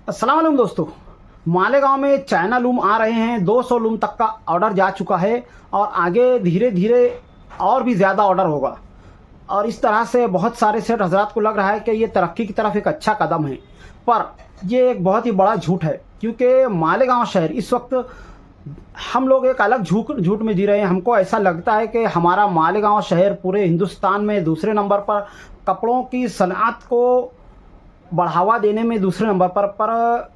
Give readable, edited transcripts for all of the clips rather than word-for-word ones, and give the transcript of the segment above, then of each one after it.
अस्सलाम वालेकुम दोस्तों। मालेगांव में चाइना लूम आ रहे हैं। 200 लूम तक का ऑर्डर जा चुका है और आगे धीरे धीरे और भी ज़्यादा ऑर्डर होगा। और इस तरह से बहुत सारे सेठ हजरात को लग रहा है कि ये तरक्की की तरफ एक अच्छा कदम है, पर ये एक बहुत ही बड़ा झूठ है। क्योंकि मालेगांव शहर इस वक्त हम लोग एक अलग झूठ में जी रहे हैं। हमको ऐसा लगता है कि हमारा मालेगांव शहर पूरे हिंदुस्तान में दूसरे नंबर पर, कपड़ों की सनअत को बढ़ावा देने में दूसरे नंबर पर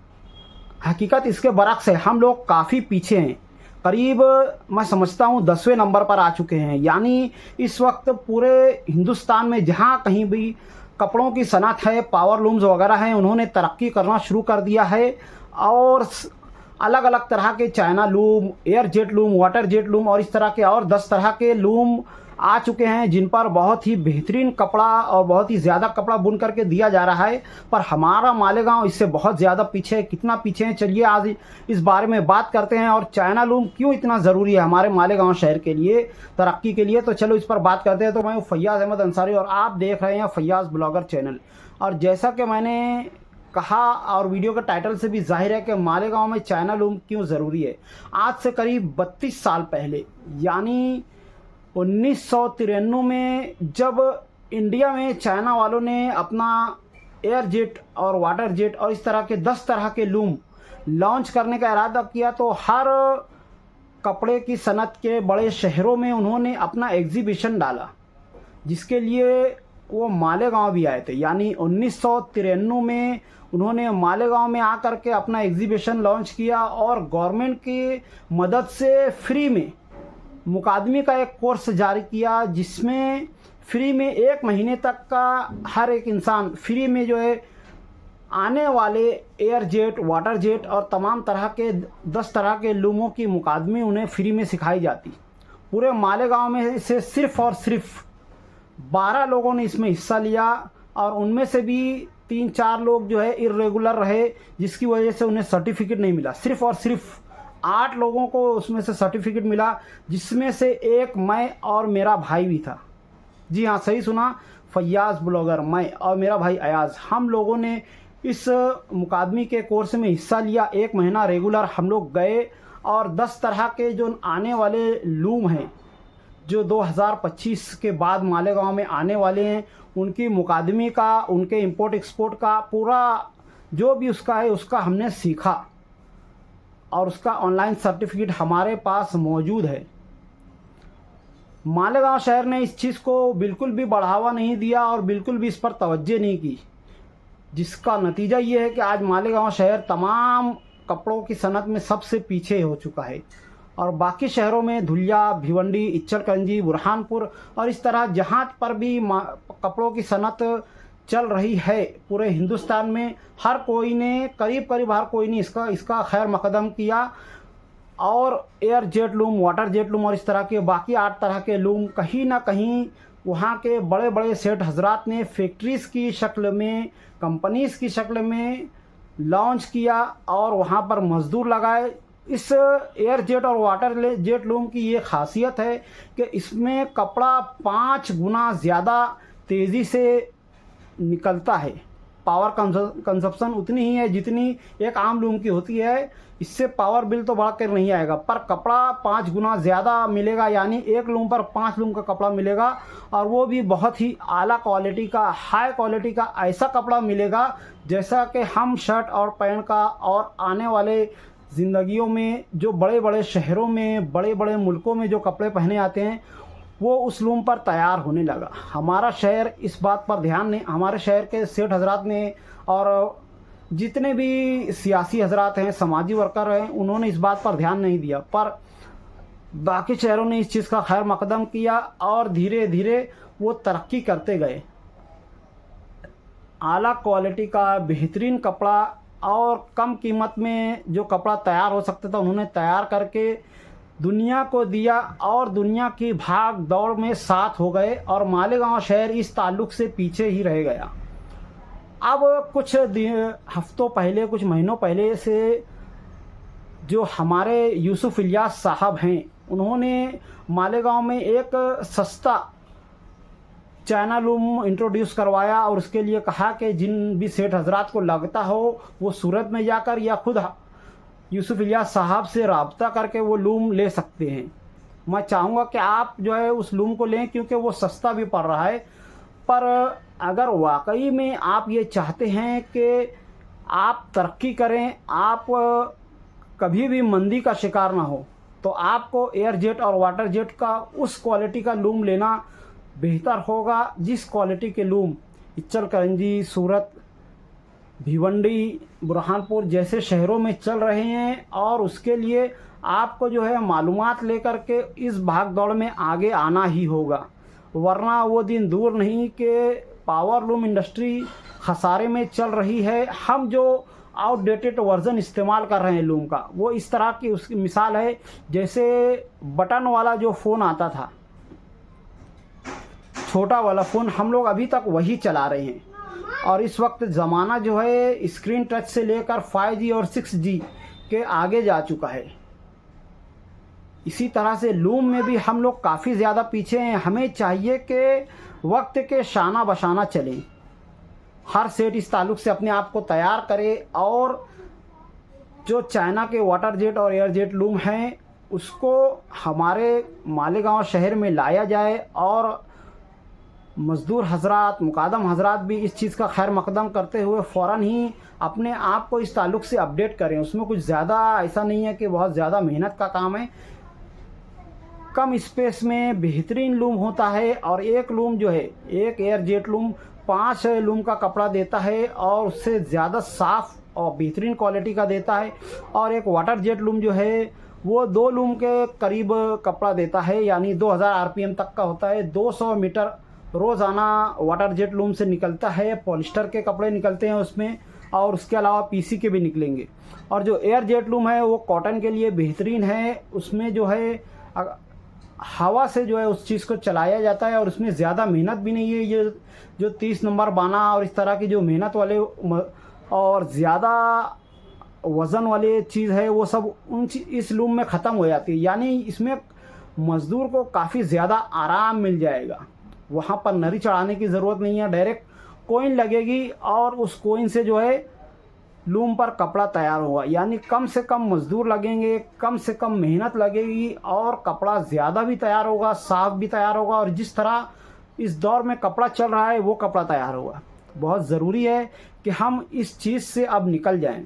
हकीकत इसके बरक्स है। हम लोग काफ़ी पीछे हैं। करीब मैं समझता हूँ 10वें नंबर पर आ चुके हैं। यानी इस वक्त पूरे हिंदुस्तान में जहाँ कहीं भी कपड़ों की सनअत है, पावर लूम्स वगैरह हैं, उन्होंने तरक्की करना शुरू कर दिया है। और अलग अलग तरह के China loom, air jet loom, water jet loom और इस तरह के और 10 तरह के लूम आ चुके हैं, जिन पर बहुत ही बेहतरीन कपड़ा और बहुत ही ज़्यादा कपड़ा बुन करके दिया जा रहा है। पर हमारा मालेगांव इससे बहुत ज़्यादा पीछे है। कितना पीछे है, चलिए आज इस बारे में बात करते हैं। और चाइना लूम क्यों इतना ज़रूरी है हमारे मालेगांव शहर के लिए, तरक्की के लिए, तो चलो इस पर बात करते हैं। तो मैं हूँ फैयाज़ अहमद अंसारी और आप देख रहे हैं फैयाज़ ब्लॉगर चैनल। और जैसा कि मैंने कहा और वीडियो के टाइटल से भी जाहिर है कि मालेगांव में चाइना लूम क्यों ज़रूरी है। आज से करीब 32 साल पहले, यानी 1993 में, जब इंडिया में चाइना वालों ने अपना एयर जेट और वाटर जेट और इस तरह के 10 तरह के लूम लॉन्च करने का इरादा किया, तो हर कपड़े की सनत के बड़े शहरों में उन्होंने अपना एग्जीबिशन डाला, जिसके लिए वो मालेगांव भी आए थे। यानी 1993 में उन्होंने मालेगांव में आकर के अपना एग्जीबिशन लॉन्च किया और गवर्नमेंट की मदद से फ्री में मुकादमे का एक कोर्स जारी किया, जिसमें फ्री में 1 महीने तक का हर एक इंसान फ्री में जो है आने वाले एयर जेट, वाटर जेट और तमाम तरह के 10 तरह के लूमों की मुकादमे उन्हें फ्री में सिखाई जाती। पूरे मालेगांव में से सिर्फ और सिर्फ 12 लोगों ने इसमें हिस्सा लिया और उनमें से भी 3-4 लोग जो है इर्रेगुलर रहे, जिसकी वजह से उन्हें सर्टिफिकेट नहीं मिला। सिर्फ और सिर्फ 8 लोगों को उसमें से सर्टिफिकेट मिला, जिसमें से एक मैं और मेरा भाई भी था। जी हाँ, सही सुना, फैयाज़ ब्लॉगर, मैं और मेरा भाई अयाज़, हम लोगों ने इस मुकादमे के कोर्स में हिस्सा लिया। 1 महीना रेगुलर हम लोग गए और 10 तरह के जो आने वाले लूम हैं, जो 2025 के बाद मालेगांव में आने वाले हैं, उनकी मुकादमे का, उनके इंपोर्ट एक्सपोर्ट का पूरा जो भी उसका है, उसका हमने सीखा और उसका ऑनलाइन सर्टिफिकेट हमारे पास मौजूद है। मालेगांव शहर ने इस चीज़ को बिल्कुल भी बढ़ावा नहीं दिया और बिल्कुल भी इस पर तवज्जो नहीं की, जिसका नतीजा ये है कि आज मालेगांव शहर तमाम कपड़ों की सनत में सबसे पीछे हो चुका है। और बाकी शहरों में धुलिया, भिवंडी, इच्चलकरंजी, बुरहानपुर और इस तरह जहाँ पर भी कपड़ों की सनत चल रही है पूरे हिंदुस्तान में, हर कोई ने, करीब हर कोई ने इसका खैर मकदम किया। और air jet loom, water jet loom और इस तरह के बाकी 8 तरह के लूम कहीं ना कहीं वहाँ के बड़े बड़े सेठ हजरात ने फैक्ट्रीज़ की शक्ल में, कंपनीज़ की शक्ल में लॉन्च किया और वहाँ पर मज़दूर लगाए। इस एयर जेट और वाटर जेट लूम की ये खासियत है कि इसमें कपड़ा 5 गुना ज़्यादा तेज़ी से निकलता है। पावर कंजप्शन उतनी ही है जितनी एक आम लूम की होती है। इससे पावर बिल तो बढ़ कर नहीं आएगा, पर कपड़ा 5 गुना ज़्यादा मिलेगा। यानी 1 लूम पर 5 लूम का कपड़ा मिलेगा और वो भी बहुत ही आला क्वालिटी का, हाई क्वालिटी का ऐसा कपड़ा मिलेगा जैसा कि हम शर्ट और पैंट का और आने वाले ज़िंदगियों में जो बड़े बड़े शहरों में, बड़े बड़े मुल्कों में जो कपड़े पहने आते हैं, वो उस लूम पर तैयार होने लगा। हमारा शहर इस बात पर ध्यान नहीं, हमारे शहर के सेठ हजरात ने और जितने भी सियासी हजरात हैं, समाजी वर्कर हैं, उन्होंने इस बात पर ध्यान नहीं दिया। पर बाकी शहरों ने इस चीज़ का खैर मकदम किया और धीरे धीरे वो तरक्की करते गए। आला क्वालिटी का बेहतरीन कपड़ा और कम कीमत में जो कपड़ा तैयार हो सकता था, उन्होंने तैयार करके दुनिया को दिया और दुनिया की भाग दौड़ में साथ हो गए और मालेगांव शहर इस ताल्लुक़ से पीछे ही रह गया। अब कुछ हफ्तों पहले, कुछ महीनों पहले से जो हमारे यूसुफ इलियास साहब हैं, उन्होंने मालेगांव में एक सस्ता चाइना लूम इंट्रोड्यूस करवाया और उसके लिए कहा कि जिन भी सेठ हजरात को लगता हो वो सूरत में जाकर या खुद यूसुफ इलियास साहब से रब्ता करके वो लूम ले सकते हैं। मैं चाहूँगा कि आप जो है उस लूम को लें, क्योंकि वो सस्ता भी पड़ रहा है। पर अगर वाकई में आप ये चाहते हैं कि आप तरक्की करें, आप कभी भी मंदी का शिकार ना हो, तो आपको एयर जेट और वाटर जेट का उस क्वालिटी का लूम लेना बेहतर होगा जिस क्वालिटी के लूम इचलकरंजी, सूरत, भिवंडी, बुरहानपुर जैसे शहरों में चल रहे हैं। और उसके लिए आपको जो है मालूमात लेकर के इस भाग दौड़ में आगे आना ही होगा, वरना वो दिन दूर नहीं कि पावर लूम इंडस्ट्री खसारे में चल रही है। हम जो आउटडेटेड वर्जन इस्तेमाल कर रहे हैं लूम का, वो इस तरह की उसकी मिसाल है जैसे बटन वाला जो फ़ोन आता था, छोटा वाला फ़ोन, हम लोग अभी तक वही चला रहे हैं। और इस वक्त ज़माना जो है स्क्रीन टच से लेकर 5G और 6G के आगे जा चुका है। इसी तरह से लूम में भी हम लोग काफ़ी ज़्यादा पीछे हैं। हमें चाहिए कि वक्त के शाना बशाना चलें। हर सेट इस ताल्लुक से अपने आप को तैयार करे और जो चाइना के वाटर जेट और एयर जेट लूम हैं उसको हमारे मालेगांव शहर में लाया जाए। और मज़दूर हजरात, मुकादम हजरात भी इस चीज़ का खैर मकदम करते हुए फ़ौरन ही अपने आप को इस ताल्लुक से अपडेट करें। उसमें कुछ ज़्यादा ऐसा नहीं है कि बहुत ज़्यादा मेहनत का काम है। कम स्पेस में बेहतरीन लूम होता है। और एक लूम जो है, एक एयर जेट लूम 5 लूम का कपड़ा देता है और उससे ज़्यादा साफ़ और बेहतरीन क्वालिटी का देता है। और एक वाटर जेट लूम जो है वो 2 लूम के करीब कपड़ा देता है, यानी 2000 RPM तक का होता है। 200 मीटर रोज़ाना वाटर जेट लूम से निकलता है। पॉलिस्टर के कपड़े निकलते हैं उसमें, और उसके अलावा PC के भी निकलेंगे। और जो एयर जेट लूम है वो कॉटन के लिए बेहतरीन है। उसमें जो है हवा से जो है उस चीज़ को चलाया जाता है और उसमें ज़्यादा मेहनत भी नहीं है। ये जो 30 नंबर बाना और इस तरह की जो मेहनत वाले और ज़्यादा वज़न वाले चीज़ है वो सब इस लूम में ख़त्म हो जाती है। यानी इसमें मज़दूर को काफ़ी ज़्यादा आराम मिल जाएगा। वहाँ पर नरी चढ़ाने की ज़रूरत नहीं है, डायरेक्ट कोइन लगेगी और उस कोइन से जो है लूम पर कपड़ा तैयार होगा। यानी कम से कम मज़दूर लगेंगे, कम से कम मेहनत लगेगी और कपड़ा ज़्यादा भी तैयार होगा, साफ भी तैयार होगा। और जिस तरह इस दौर में कपड़ा चल रहा है वो कपड़ा तैयार होगा। बहुत ज़रूरी है कि हम इस चीज़ से अब निकल जाएं।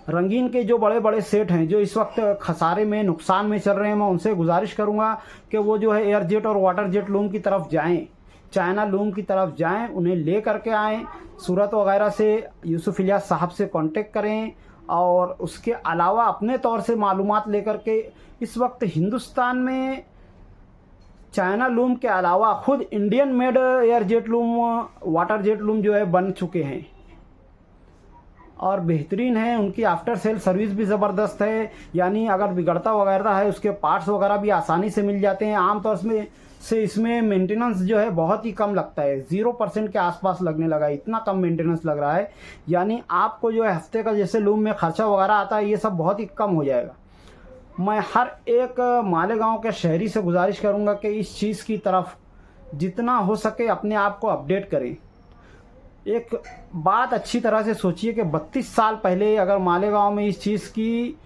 रंगीन के जो बड़े बड़े सेट हैं जो इस वक्त खसारे में, नुकसान में चल रहे हैं, मैं उनसे गुजारिश करूंगा कि वो जो है एयर जेट और वाटर जेट लूम की तरफ जाएं, चाइना लूम की तरफ जाएं, उन्हें ले करके आएँ। सूरत वगैरह से यूसुफ इलियास साहब से कांटेक्ट करें और उसके अलावा अपने तौर से मालूमात लेकर के इस वक्त हिंदुस्तान में चाइना लूम के अलावा खुद Indian made air jet loom, water jet loom जो है बन चुके हैं और बेहतरीन है। उनकी आफ्टर सेल सर्विस भी ज़बरदस्त है। यानी अगर बिगड़ता वगैरह है उसके पार्ट्स वगैरह भी आसानी से मिल जाते हैं। आमतौर से इसमें मेंटेनेंस जो है बहुत ही कम लगता है, 0% के आसपास लगने लगा है, इतना कम मेंटेनेंस लग रहा है। यानी आपको जो है हफ्ते का जैसे लूम में खर्चा वगैरह आता है ये सब बहुत ही कम हो जाएगा। मैं हर एक मालेगांव के शहरी से गुजारिश करूंगा कि इस चीज़ की तरफ जितना हो सके अपने आप को अपडेट करें। एक बात अच्छी तरह से सोचिए कि 32 साल पहले अगर मालेगांव में इस चीज़ की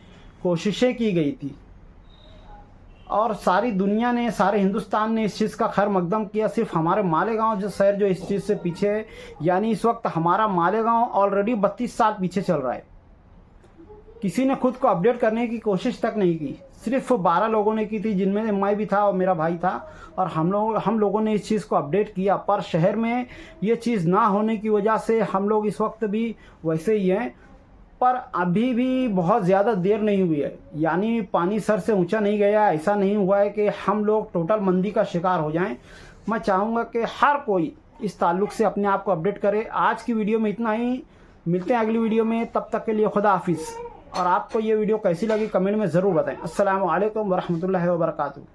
कोशिशें की गई थी और सारी दुनिया ने, सारे हिंदुस्तान ने इस चीज़ का खैर मकदम किया, सिर्फ हमारे मालेगांव जो शहर जो इस चीज़ से पीछे है। यानी इस वक्त हमारा मालेगांव ऑलरेडी 32 साल पीछे चल रहा है। किसी ने खुद को अपडेट करने की कोशिश तक नहीं की। सिर्फ 12 लोगों ने की थी, जिनमें मैं भी था और मेरा भाई था, और हम लोगों ने इस चीज़ को अपडेट किया। पर शहर में ये चीज़ ना होने की वजह से हम लोग इस वक्त भी वैसे ही हैं। पर अभी भी बहुत ज़्यादा देर नहीं हुई है, यानी पानी सर से ऊंचा नहीं गया। ऐसा नहीं हुआ है कि हम लोग टोटल मंदी का शिकार हो जाएं। मैं चाहूँगा कि हर कोई इस ताल्लुक़ से अपने आप को अपडेट करे। आज की वीडियो में इतना ही, मिलते हैं अगली वीडियो में, तब तक के लिए खुदा हाफिज़। और आपको ये वीडियो कैसी लगी कमेंट में ज़रूर बताएं। अस्सलामु अलैकुम वरहमतुल्लाहि वबरकातुहू।